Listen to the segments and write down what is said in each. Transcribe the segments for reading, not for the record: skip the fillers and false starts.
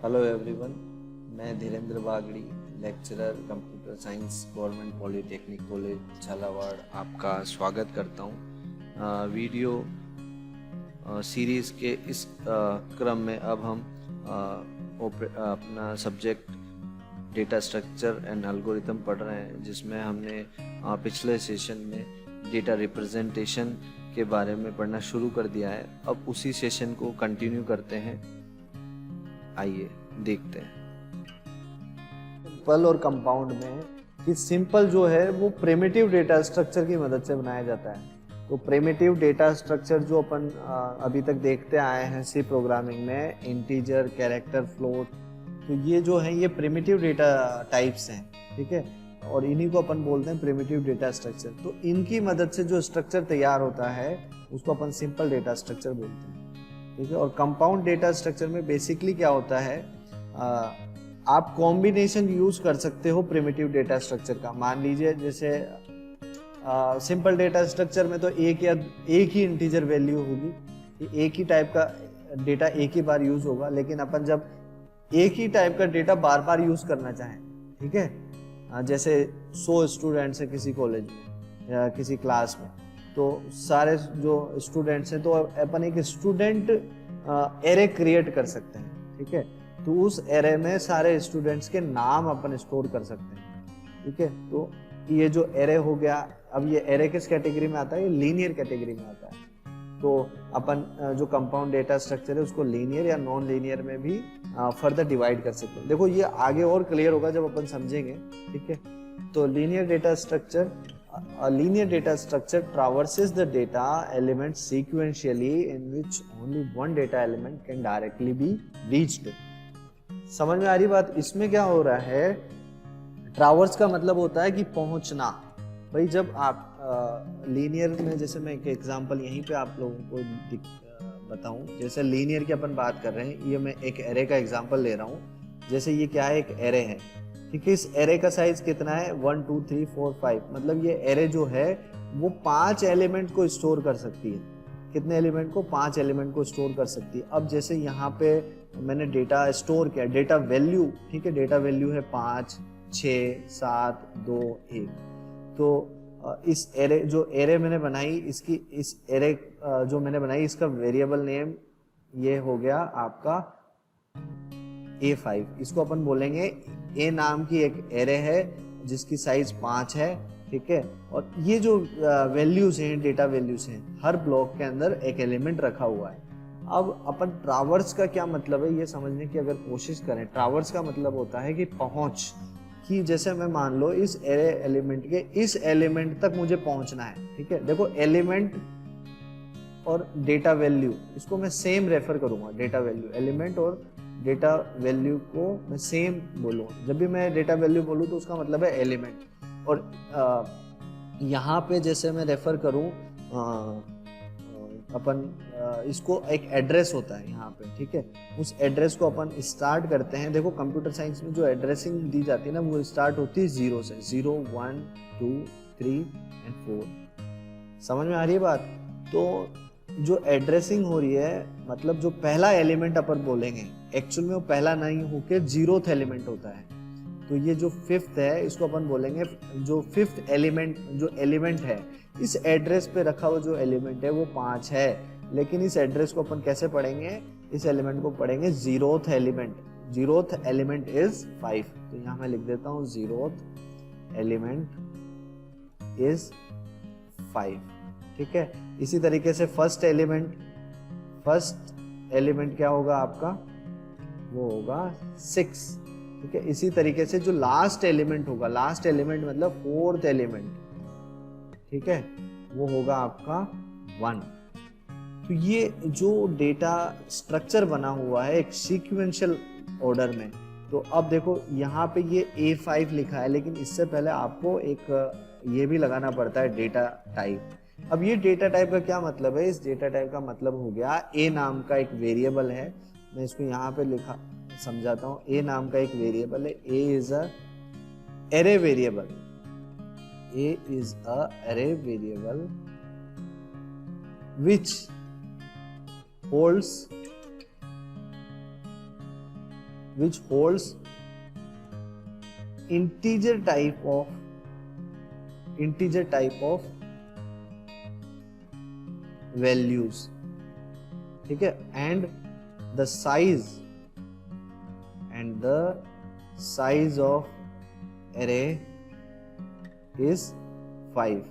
Hello everyone, मैं Dhirendra Bagdi, lecturer computer science, government polytechnic college Jhalawar आपका स्वागत करता हूँ। वीडियो सीरीज़ के इस क्रम में अब हम अपना subject data structure and algorithm पढ़ रहे हैं, जिसमें हमने पिछले सेशन में डेटा रिप्रेजेंटेशन के बारे में पढ़ना शुरू कर दिया है। अब उसी सेशन को कंटिन्यू करते हैं। आइए देखते हैं। सिंपल और कंपाउंड में कि सिंपल जो है वो प्रिमिटिव डेटा स्ट्रक्चर की मदद से बनाया जाता है। तो प्रिमिटिव डेटा स्ट्रक्चर जो अपन अभी तक देखते आए हैं सी प्रोग्रामिंग में, इंटीजर, कैरेक्टर, फ्लोट, तो ये जो है ये प्रिमिटिव डेटा टाइप्स हैं, ठीक है, और इन्हीं को अपन बोलते हैं प्रिमिटिव डेटा स्ट्रक्चर। तो इनकी मदद से जो स्ट्रक्चर तैयार होता है उसको अपन सिंपल डेटा स्ट्रक्चर बोलते हैं, ठीक है। और कंपाउंड डेटा स्ट्रक्चर में बेसिकली क्या होता है, आप कॉम्बिनेशन यूज कर सकते हो प्रिमिटिव डेटा स्ट्रक्चर का। मान लीजिए जैसे सिंपल डेटा स्ट्रक्चर में तो एक ही इंटीजर वैल्यू होगी, एक ही टाइप का डेटा एक ही बार यूज होगा। लेकिन अपन जब एक ही टाइप का डेटा बार बार यूज करना चाहें, ठीक है, जैसे 100 स्टूडेंट्स है किसी कॉलेज में या किसी क्लास में, तो सारे जो स्टूडेंट्स हैं तो अपन एक स्टूडेंट एरे क्रिएट कर सकते हैं, ठीक है। तो उस एरे में सारे स्टूडेंट्स के नाम अपन स्टोर कर सकते हैं, ठीक है। तो ये जो एरे हो गया, अब ये एरे किस कैटेगरी में आता है, ये लीनियर कैटेगरी में आता है। तो अपन जो कंपाउंड डेटा स्ट्रक्चर है उसको लीनियर या नॉन लीनियर में भी फर्दर डिवाइड कर सकते हैं। देखो ये आगे और क्लियर होगा जब अपन समझेंगे, ठीक है। तो linear data structure, a linear data structure traverses the data elements sequentially in which only one data element can directly be reached। समझ में आ रही बात? इसमें क्या हो रहा है, ट्रावर्स का मतलब होता है कि पहुंचना। भाई जब आप लीनियर में, जैसे मैं एक एग्जांपल यहीं पे आप लोगों को बताऊं, जैसे लीनियर की अपन बात कर रहे हैं, ये मैं एक एरे का एग्जांपल ले रहा हूं। जैसे ये क्या है, एक एरे है, ठीक है। इस एरे का साइज कितना है, 1 2 3 4 5, मतलब ये एरे जो है वो 5 एलिमेंट को स्टोर कर सकती है। कितने एलिमेंट को? 5 एलिमेंट को स्टोर कर सकती है। अब जैसे यहाँ पे मैंने डेटा स्टोर किया, डेटा वैल्यू, ठीक है, डेटा वैल्यू है 5 6 7 2 1। तो इस एरे, जो एरे मैंने बनाई, इसकी इस एरे जो मैंने बनाई, इसका वेरिएबल नेम ये हो गया आपका A5। इसको अपन बोलेंगे ए नाम की एक एरे है जिसकी साइज 5 है, ठीक है। और ये जो वैल्यूज हैं, डेटा वैल्यूज हैं, हर ब्लॉक के अंदर एक एलिमेंट रखा हुआ है। अब अपन ट्रावर्स का क्या मतलब है ये समझने की अगर कोशिश करें, ट्रावर्स का मतलब होता है कि पहुंच, कि जैसे मैं मान लो इस एरे एलिमेंट के इस एलिमेंट तक मुझे पहुंचना है, ठीक है। देखो एलिमेंट और डेटा वैल्यू, इसको मैं सेम रेफर करूंगा, डेटा वैल्यू, एलिमेंट और डेटा वैल्यू को मैं सेम बोलूँगा। जब भी मैं डेटा वैल्यू बोलूँ तो उसका मतलब है एलिमेंट। और यहाँ पे जैसे मैं रेफर करूँ, अपन इसको एक एड्रेस होता है यहाँ पे, ठीक है। उस एड्रेस को अपन स्टार्ट करते हैं। देखो कंप्यूटर साइंस में जो एड्रेसिंग दी जाती है ना, वो स्टार्ट होती है 0 से, 0 1 2 3 एंड 4। समझ में आ रही है बात? तो जो एड्रेसिंग हो रही है, मतलब जो पहला एलिमेंट अपन बोलेंगे, एक्चुअल में वो पहला नहीं होके 0th एलिमेंट होता है। तो ये जो 5th है, इसको अपन बोलेंगे, जो 5th एलिमेंट, जो एलिमेंट है इस एड्रेस पे रखा हुआ जो एलिमेंट है वो 5 है। लेकिन इस एड्रेस को अपन कैसे पढ़ेंगे, इस एलिमेंट को पढ़ेंगे 0th element. 0th element is 5। तो यहाँ मैं लिख देता हूँ 0th एलिमेंट इज 5, ठीक है। इसी तरीके से फर्स्ट एलिमेंट क्या होगा आपका, वो होगा 6, ठीक है। इसी तरीके से जो लास्ट एलिमेंट होगा, लास्ट एलिमेंट मतलब 4th एलिमेंट, ठीक है, वो होगा आपका 1। तो ये जो डेटा स्ट्रक्चर बना हुआ है एक सीक्वेंशियल ऑर्डर में। तो अब देखो यहाँ पे ये A5 लिखा है, लेकिन इससे पहले आपको एक ये भी लगाना पड़ता है, डेटा टाइप। अब ये डेटा टाइप का क्या मतलब है, इस डेटा टाइप का मतलब हो गया ए नाम का एक वेरिएबल है। मैं इसको यहाँ पे लिखा समझाता हूँ। ए नाम का एक वेरिएबल है, A is a array variable, A is a array variable which holds integer type of values, ठीक है, and the size of array is 5।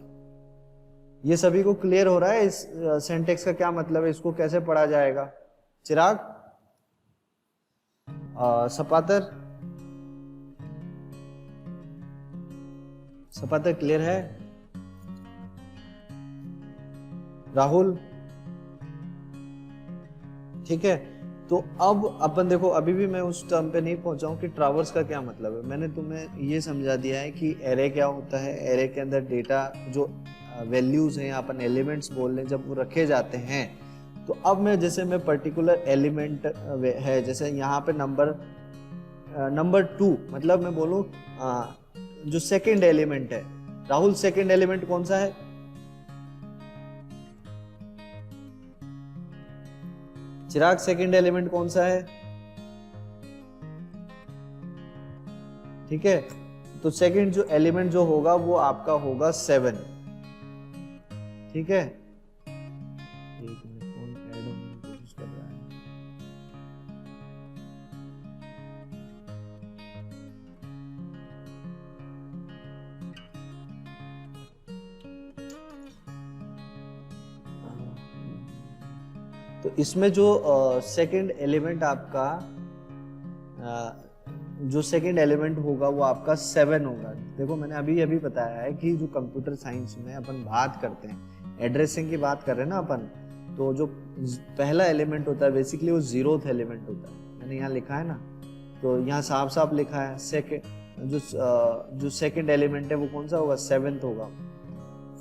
ये सभी को क्लियर हो रहा है इस सिंटेक्स का क्या मतलब है, इसको कैसे पढ़ा जाएगा? चिराग, सपातर क्लियर है? राहुल, ठीक है। तो अब अपन देखो, अभी भी मैं उस टर्म पे नहीं पहुंचा हूं कि ट्रावर्स का क्या मतलब है। मैंने तुम्हें ये समझा दिया है कि एरे क्या होता है। एरे के अंदर डेटा जो वैल्यूज हैं, अपन एलिमेंट्स बोल रहे हैं, जब वो रखे जाते हैं तो अब मैं जैसे मैं पर्टिकुलर एलिमेंट है, जैसे यहाँ पे नंबर 2, मतलब मैं बोलूं जो सेकंड एलिमेंट है। राहुल, सेकंड एलिमेंट कौन सा है? चिराग, सेकंड एलिमेंट कौन सा है? ठीक है, तो सेकंड जो एलिमेंट जो होगा वो आपका होगा 7, ठीक है। एक मिनट, कौन ऐड होने की कोशिश कर रहा है? तो इसमें जो सेकंड एलिमेंट आपका जो सेकंड एलिमेंट होगा वो आपका 7 होगा। देखो, मैंने अभी बताया है कि जो कंप्यूटर साइंस में अपन बात करते हैं, एड्रेसिंग की बात कर रहे हैं ना अपन, तो जो पहला एलिमेंट होता है बेसिकली वो 0th एलिमेंट होता है। मैंने यहाँ लिखा है ना, तो यहाँ साफ साफ लिखा है जो सेकंड एलिमेंट है वो कौन सा होगा? 7th होगा।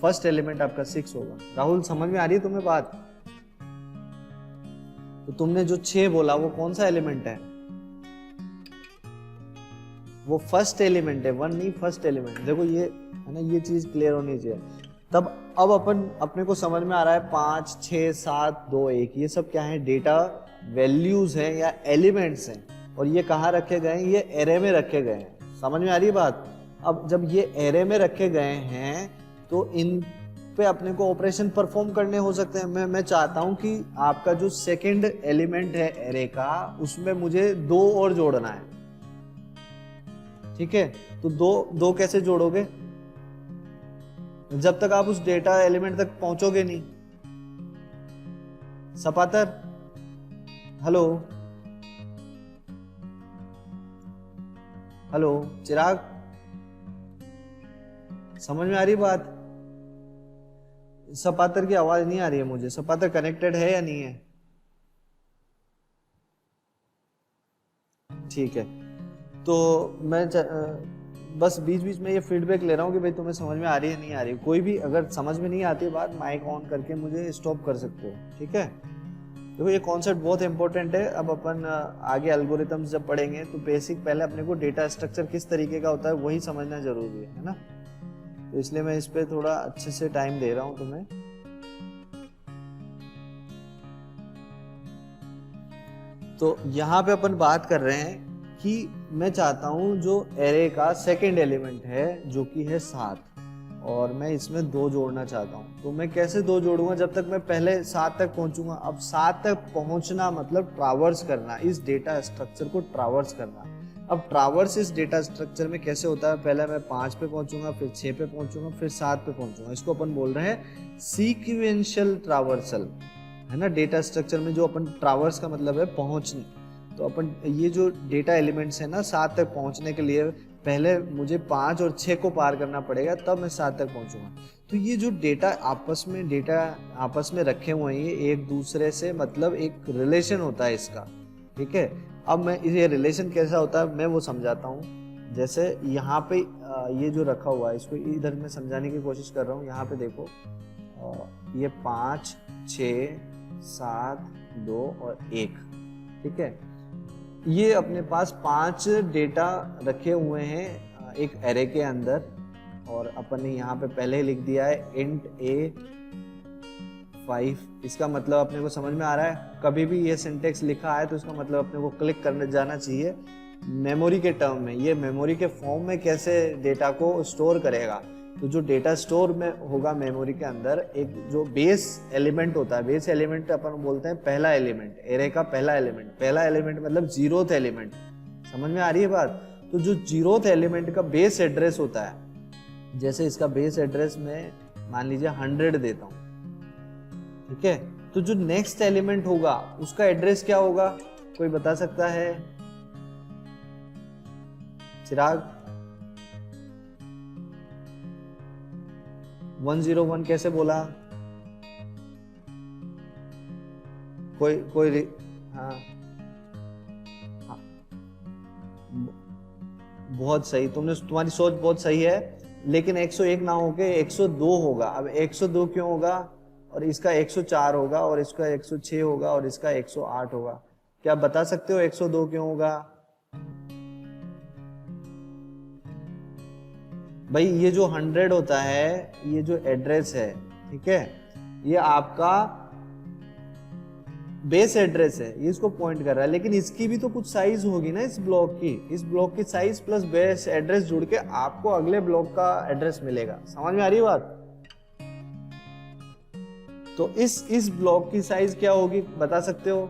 फर्स्ट एलिमेंट आपका 6 होगा। राहुल, समझ में आ रही है तुम्हें बात? तो तुमने जो 6 बोला वो कौन सा एलिमेंट है? वो फर्स्ट एलिमेंट है, 1 नहीं, फर्स्ट एलिमेंट। देखो ये है ना, ये चीज क्लियर होनी चाहिए। तब अब अपने को समझ में आ रहा है 5, 6, 7, 2, 1 ये सब क्या है? डेटा वैल्यूज हैं या एलिमेंट्स हैं, और ये कहाँ रखे गए हैं? ये एरे में रखे गए हैं। समझ में आ रही है बात? अब जब ये एरे में रखे गए हैं तो इन पे अपने को ऑपरेशन परफॉर्म करने हो सकते हैं। मैं चाहता हूं कि आपका जो सेकंड एलिमेंट है एरे का, उसमें मुझे 2 और जोड़ना है, ठीक है। तो दो कैसे जोड़ोगे? जब तक आप उस डेटा एलिमेंट तक पहुंचोगे नहीं। सपातर, हेलो, चिराग, समझ में आ रही बात? सपातर की आवाज नहीं आ रही है मुझे। सपातर कनेक्टेड है या नहीं है? ठीक है, तो मैं बस बीच बीच में ये फीडबैक ले रहा हूँ कि भाई तुम्हें समझ में आ रही है नहीं आ रही है। कोई भी अगर समझ में नहीं आती बात, माइक ऑन करके मुझे स्टॉप कर सकते हो, ठीक है। देखो ये कॉन्सेप्ट बहुत इंपॉर्टेंट है। अब अपन आगे एल्गोरिथम्स जब पढ़ेंगे तो बेसिक पहले अपने को डेटा स्ट्रक्चर किस तरीके का होता है वही समझना जरूरी है ना। तो इसलिए मैं इस पे थोड़ा अच्छे से टाइम दे रहा हूं तुम्हें। तो यहाँ पे अपन बात कर रहे हैं कि मैं चाहता हूं जो एरे का सेकंड एलिमेंट है जो कि है 7, और मैं इसमें 2 जोड़ना चाहता हूं। तो मैं कैसे 2 जोड़ूंगा? जब तक मैं पहले 7 तक पहुंचूंगा। अब 7 तक पहुंचना मतलब ट्रावर्स करना, इस डेटा स्ट्रक्चर को ट्रावर्स करना। अब ट्रावर्स इस डेटा स्ट्रक्चर में कैसे होता है? पहले मैं 5 पे पहुंचूंगा, फिर 6 पे पहुंचूंगा, फिर 7 पे पहुंचूंगा। इसको अपन बोल रहे हैं सीक्वेंशियल ट्रावर्सल, है ना। डेटा स्ट्रक्चर में जो अपन ट्रावर्स का मतलब है पहुंचने, तो अपन ये जो डेटा एलिमेंट्स है ना 7 तक पहुंचने के लिए पहले मुझे 5 और 6 को पार करना पड़ेगा, तब मैं 7 तक पहुंचूंगा। तो ये जो डेटा आपस में रखे हुए हैं, ये एक दूसरे से मतलब एक रिलेशन होता है इसका, ठीक है। अब मैं ये रिलेशन कैसा होता है मैं वो समझाता हूँ। जैसे यहाँ पे ये जो रखा हुआ है, इसको इधर मैं समझाने की कोशिश कर रहा हूँ। यहाँ पे देखो, ये 5, 6, 7, 2 और 1, ठीक है। ये अपने पास 5 डेटा रखे हुए हैं एक एरे के अंदर, और अपन ने यहाँ पे पहले ही लिख दिया है int a 5। इसका मतलब अपने को समझ में आ रहा है, कभी भी ये सिंटेक्स लिखा है तो इसका मतलब अपने को क्लिक करने जाना चाहिए मेमोरी के टर्म में, ये मेमोरी के फॉर्म में कैसे डेटा को स्टोर करेगा। तो जो डेटा स्टोर में होगा मेमोरी के अंदर, एक जो बेस एलिमेंट होता है, बेस एलिमेंट अपन बोलते हैं पहला एलिमेंट, एरे का पहला एलिमेंट मतलब जीरोथ एलिमेंट। समझ में आ रही है बात? तो जो जीरोथ एलिमेंट का बेस एड्रेस होता है, जैसे इसका बेस एड्रेस में मान लीजिए 100 देता हूं, ठीक है, तो जो नेक्स्ट एलिमेंट होगा उसका एड्रेस क्या होगा, कोई बता सकता है? चिराग? 101 कैसे बोला? कोई हाँ हाँ, बहुत सही, तुम्हारी सोच बहुत सही है, लेकिन 101 ना होके 102 होगा। अब 102 क्यों होगा? और इसका 104 होगा, और इसका 106 होगा, और इसका 108 होगा। क्या आप बता सकते हो 102 क्यों होगा? भाई ये जो 100 होता है, ये जो एड्रेस है, ठीक है, ये आपका बेस एड्रेस है, ये इसको पॉइंट कर रहा है, लेकिन इसकी भी तो कुछ साइज होगी ना, इस ब्लॉक की साइज प्लस बेस एड्रेस जुड़ के आपको अगले ब्लॉक का एड्रेस मिलेगा। समझ में आ रही है बात? तो इस ब्लॉक की साइज क्या होगी, बता सकते हो?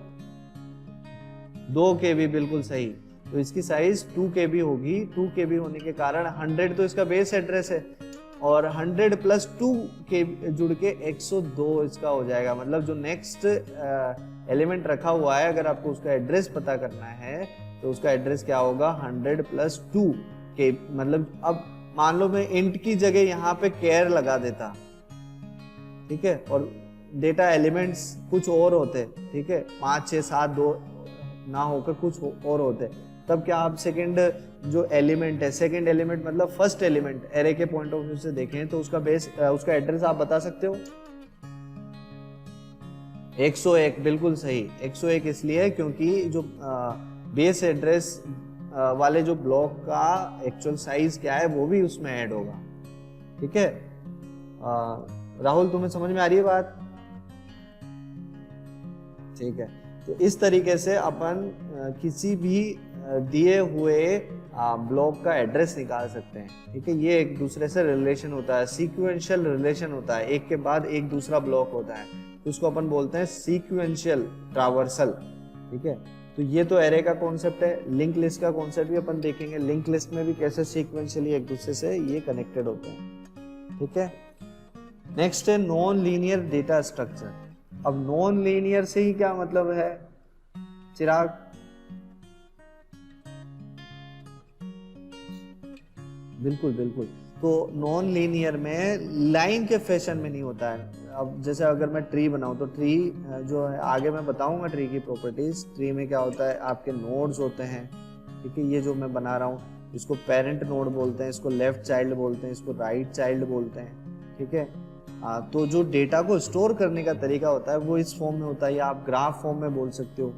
2 KB, बिल्कुल सही। तो इसकी साइज 2 KB होगी। 2 KB होने के कारण 100 तो इसका बेस एड्रेस है, और 100 प्लस 2 के जुड़ के 102 इसका हो जाएगा। मतलब जो नेक्स्ट एलिमेंट रखा हुआ है, अगर आपको उसका एड्रेस पता करना है तो उसका एड्रेस क्या होगा, 100 प्लस 2 के। मतलब अब मान लो मैं इंट की जगह यहाँ पे केयर लगा देता, ठीक है, और डेटा एलिमेंट्स कुछ और होते, ठीक है, 5 6 7 2 ना होकर कुछ और होते, तब क्या आप सेकंड जो एलिमेंट है, सेकंड एलिमेंट मतलब फर्स्ट एलिमेंट, एरे के पॉइंट ऑफ व्यू से देखें तो उसका बेस, उसका एड्रेस आप बता सकते हो? 101, बिल्कुल सही। 101 इसलिए क्योंकि जो बेस एड्रेस वाले जो ब्लॉक का एक्चुअल साइज क्या है वो भी उसमें ऐड होगा, ठीक है। राहुल, तुम्हें समझ में आ रही है बात? ठीक है, तो इस तरीके से अपन किसी भी दिए हुए ब्लॉक का एड्रेस निकाल सकते हैं, ठीक है। ये एक दूसरे से रिलेशन होता है, सीक्वेंशियल रिलेशन होता है, एक के बाद एक दूसरा ब्लॉक होता है, तो उसको अपन बोलते हैं सीक्वेंशियल ट्रावर्सल, ठीक है। तो ये तो एरे का कॉन्सेप्ट है। लिंक लिस्ट का कॉन्सेप्ट भी अपन देखेंगे, लिंक लिस्ट में भी कैसे सीक्वेंशियली एक दूसरे से ये कनेक्टेड होते हैं, ठीक है। नेक्स्ट है नॉन लीनियर डेटा स्ट्रक्चर। अब नॉन लीनियर से ही क्या मतलब है, चिराग? बिल्कुल बिल्कुल, तो नॉन लीनियर में लाइन के फैशन में नहीं होता है। अब जैसे अगर मैं ट्री बनाऊं तो ट्री जो है, आगे मैं बताऊंगा ट्री की प्रॉपर्टीज। ट्री में क्या होता है, आपके नोड्स होते हैं, ठीक है। ये जो मैं बना रहा हूँ इसको पेरेंट नोड बोलते हैं, इसको लेफ्ट चाइल्ड बोलते हैं, इसको राइट चाइल्ड बोलते हैं, ठीक है। तो जो डेटा को स्टोर करने का तरीका होता है वो इस फॉर्म में होता है, या आप ग्राफ फॉर्म में बोल सकते हो।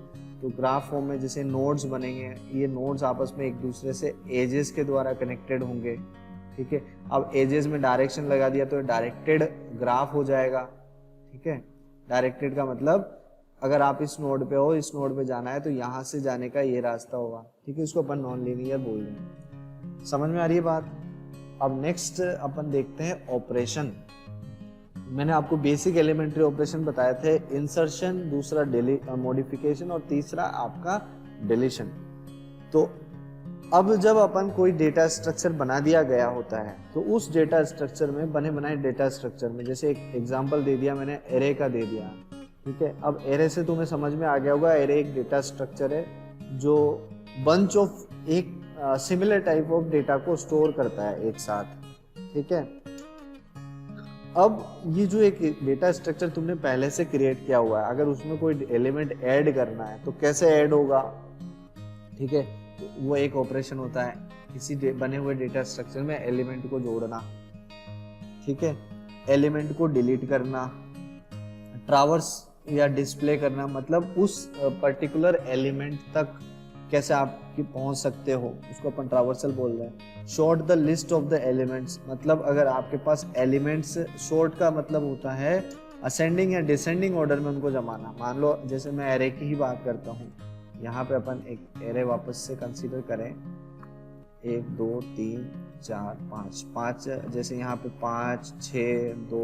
तो ग्राफ फॉर्म में जैसे नोड्स बनेंगे, ये नोड्स आपस में एक दूसरे से एजेस के द्वारा कनेक्टेड होंगे, ठीक है। अब एजेस में डायरेक्शन लगा दिया तो डायरेक्टेड ग्राफ हो जाएगा, ठीक है। डायरेक्टेड का मतलब अगर आप इस नोड पे हो, इस नोड पे जाना है तो यहाँ से जाने का ये रास्ता होगा, ठीक है। इसको अपन नॉन लीनियर बोल रहे हैं। समझ में आ रही है बात? अब नेक्स्ट अपन देखते हैं ऑपरेशन। मैंने आपको बेसिक एलिमेंट्री ऑपरेशन बताए थे, इंसर्शन, दूसरा मॉडिफिकेशन और तीसरा आपका डिलीशन। तो अब जब अपन कोई डेटा स्ट्रक्चर बना दिया गया होता है तो उस डेटा स्ट्रक्चर में, बने बनाए डेटा स्ट्रक्चर में, जैसे एक एग्जांपल दे दिया मैंने, एरे का दे दिया, ठीक है। अब एरे से तुम्हें समझ में आ गया होगा, एरे एक डेटा स्ट्रक्चर है जो बंच ऑफ एक सिमिलर टाइप ऑफ डेटा को स्टोर करता है एक साथ, ठीक है। अब ये जो एक डेटा स्ट्रक्चर तुमने पहले से क्रिएट किया हुआ है, अगर उसमें कोई एलिमेंट ऐड करना है तो कैसे ऐड होगा, ठीक है। वो एक ऑपरेशन होता है, किसी बने हुए डेटा स्ट्रक्चर में एलिमेंट को जोड़ना, ठीक है। एलिमेंट को डिलीट करना, ट्रावर्स या डिस्प्ले करना, मतलब उस पर्टिकुलर एलिमेंट तक कैसे आपकी पहुंच सकते हो, उसको अपन ट्रावर्सल बोल रहे हैं। Short the list of the elements, मतलब अगर आपके पास एलिमेंट्स, शॉर्ट का मतलब होता है असेंडिंग या डिसेंडिंग ऑर्डर में उनको जमाना। मान लो जैसे मैं एरे की ही बात करता हूँ, यहाँ पे अपन एक एरे वापस से कंसीडर करें, 1 2 3 4 5 5, जैसे यहाँ पे 5 6 2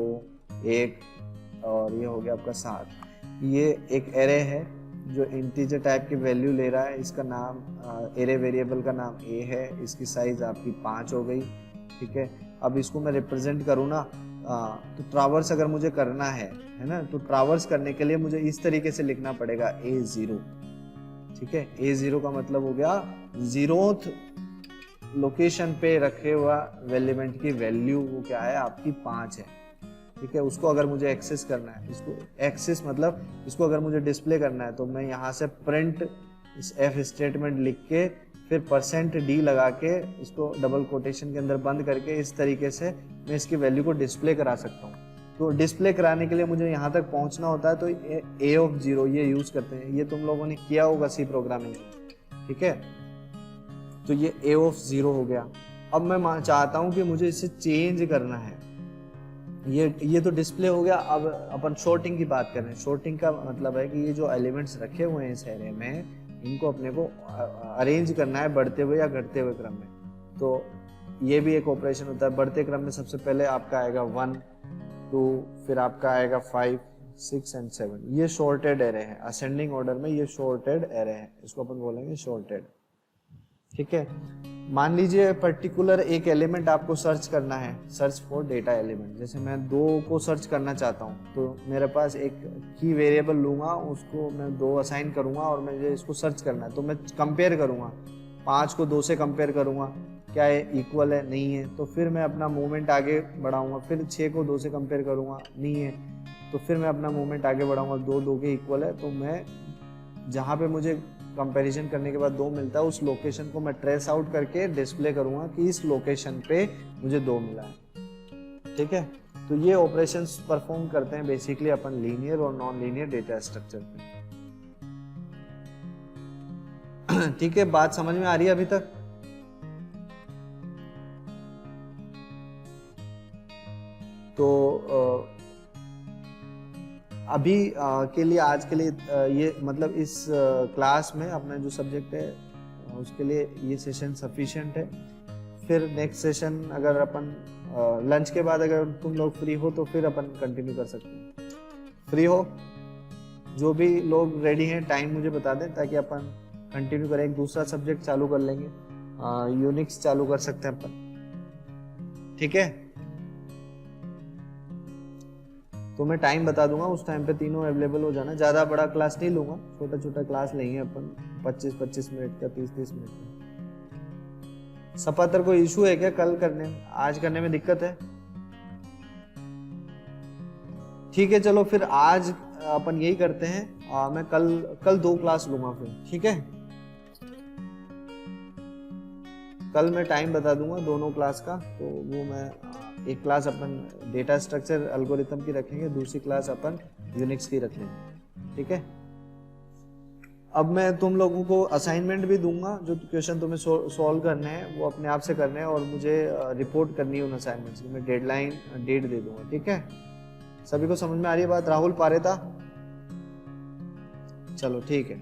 1 और ये हो गया आपका 7। ये एक एरे है जो इंटीजर टाइप की वैल्यू ले रहा है। इसका नाम एरे वेरिएबल का नाम ए है, इसकी साइज आपकी 5 हो गई, ठीक है। अब इसको मैं रिप्रेजेंट करूँ ना, तो ट्रावर्स अगर मुझे करना है ना, तो ट्रावर्स करने के लिए मुझे इस तरीके से लिखना पड़ेगा A0, ठीक है। A0 का मतलब हो गया 0th लोकेशन पे रखे हुआ एलिमेंट की वैल्यू वो क्या है आपकी 5 है, ठीक है। उसको अगर मुझे एक्सेस करना है, इसको एक्सेस मतलब इसको अगर मुझे डिस्प्ले करना है, तो मैं यहाँ से प्रिंट इस F स्टेटमेंट लिख के फिर %D लगा के इसको डबल कोटेशन के अंदर बंद करके इस तरीके से मैं इसकी वैल्यू को डिस्प्ले करा सकता हूँ। तो डिस्प्ले कराने के लिए मुझे यहाँ तक पहुँचना होता है, तो A0 ये यूज करते हैं। ये तुम लोगों ने किया होगा C प्रोग्रामिंग में, ठीक है। तो ये A0 हो गया। अब मैं चाहता हूँ कि मुझे इसे चेंज करना है। ये तो डिस्प्ले हो गया। अब अपन शॉर्टिंग की बात कर रहे हैं। शॉर्टिंग का मतलब है कि ये जो एलिमेंट्स रखे हुए हैं इस एरे में, इनको अपने को अरेंज करना है बढ़ते हुए या घटते हुए क्रम में। तो ये भी एक ऑपरेशन होता है। बढ़ते क्रम में सबसे पहले आपका आएगा 1 2, फिर आपका आएगा 5 6 एंड 7। ये शॉर्टेड एरे है। असेंडिंग ऑर्डर में ये शॉर्टेड एरे है, इसको अपन बोलेंगे शॉर्टेड, ठीक है। मान लीजिए पर्टिकुलर एक एलिमेंट आपको सर्च करना है, सर्च फॉर डेटा एलिमेंट। जैसे मैं 2 को सर्च करना चाहता हूँ, तो मेरे पास एक की वेरिएबल लूंगा, उसको मैं 2 असाइन करूंगा और मुझे इसको सर्च करना है। तो मैं कंपेयर करूंगा, 5 को 2 से कंपेयर करूंगा, क्या ये इक्वल है, नहीं है, तो फिर मैं अपना मूवमेंट आगे बढ़ाऊंगा। फिर 6 को 2 से कंपेयर करूंगा, नहीं है, तो फिर मैं अपना मूवमेंट आगे बढ़ाऊंगा, 2 के इक्वल है। तो मैं जहाँ पे मुझे कंपैरिजन करने के बाद 2 मिलता है, उस लोकेशन को मैं ट्रेस आउट करके डिस्प्ले करूंगा कि इस लोकेशन पे मुझे 2 मिला है, ठीक है। तो ये ऑपरेशंस परफॉर्म करते हैं बेसिकली अपन लीनियर और नॉन लीनियर डेटा स्ट्रक्चर पे, ठीक है। बात समझ में आ रही है अभी तक? तो अभी के लिए आज के लिए ये मतलब इस क्लास में अपना जो सब्जेक्ट है उसके लिए ये सेशन सफिशिएंट है। फिर नेक्स्ट सेशन अगर अपन लंच के बाद अगर तुम लोग फ्री हो तो फिर अपन कंटिन्यू कर सकते हैं। फ्री हो? जो भी लोग रेडी हैं टाइम मुझे बता दें ताकि अपन कंटिन्यू करें। एक दूसरा सब्जेक्ट चालू कर लेंगे, यूनिक्स चालू कर सकते हैं अपन, ठीक है। तो मैं टाइम बता दूंगा, उस टाइम पे तीनों अवेलेबल हो जाना। ज़्यादा बड़ा क्लास नहीं लूंगा, छोटा छोटा क्लास लेंगे अपन, 25-25 मिनट का, 30-30 मिनट का। सपातर कोई इशू है क्या कल करने में? आज करने में दिक्कत है? ठीक है, चलो फिर आज अपन यही करते हैं। मैं कल 2 क्लास लूंगा फिर, ठीक है। कल मैं टाइम बता दूंगा दोनों क्लास का। तो वो मैं एक क्लास अपन डेटा स्ट्रक्चर एल्गोरिथम की रखेंगे, दूसरी क्लास अपन यूनिक्स की रख लेंगे, ठीक है। अब मैं तुम लोगों को असाइनमेंट भी दूंगा, जो क्वेश्चन तुम्हें सॉल्व करने हैं वो अपने आप से करने हैं और मुझे रिपोर्ट करनी है उन असाइनमेंट्स की। मैं डेडलाइन डेट दे दूंगा, ठीक है। सभी को समझ में आ रही है बात? राहुल पारेता, चलो ठीक है।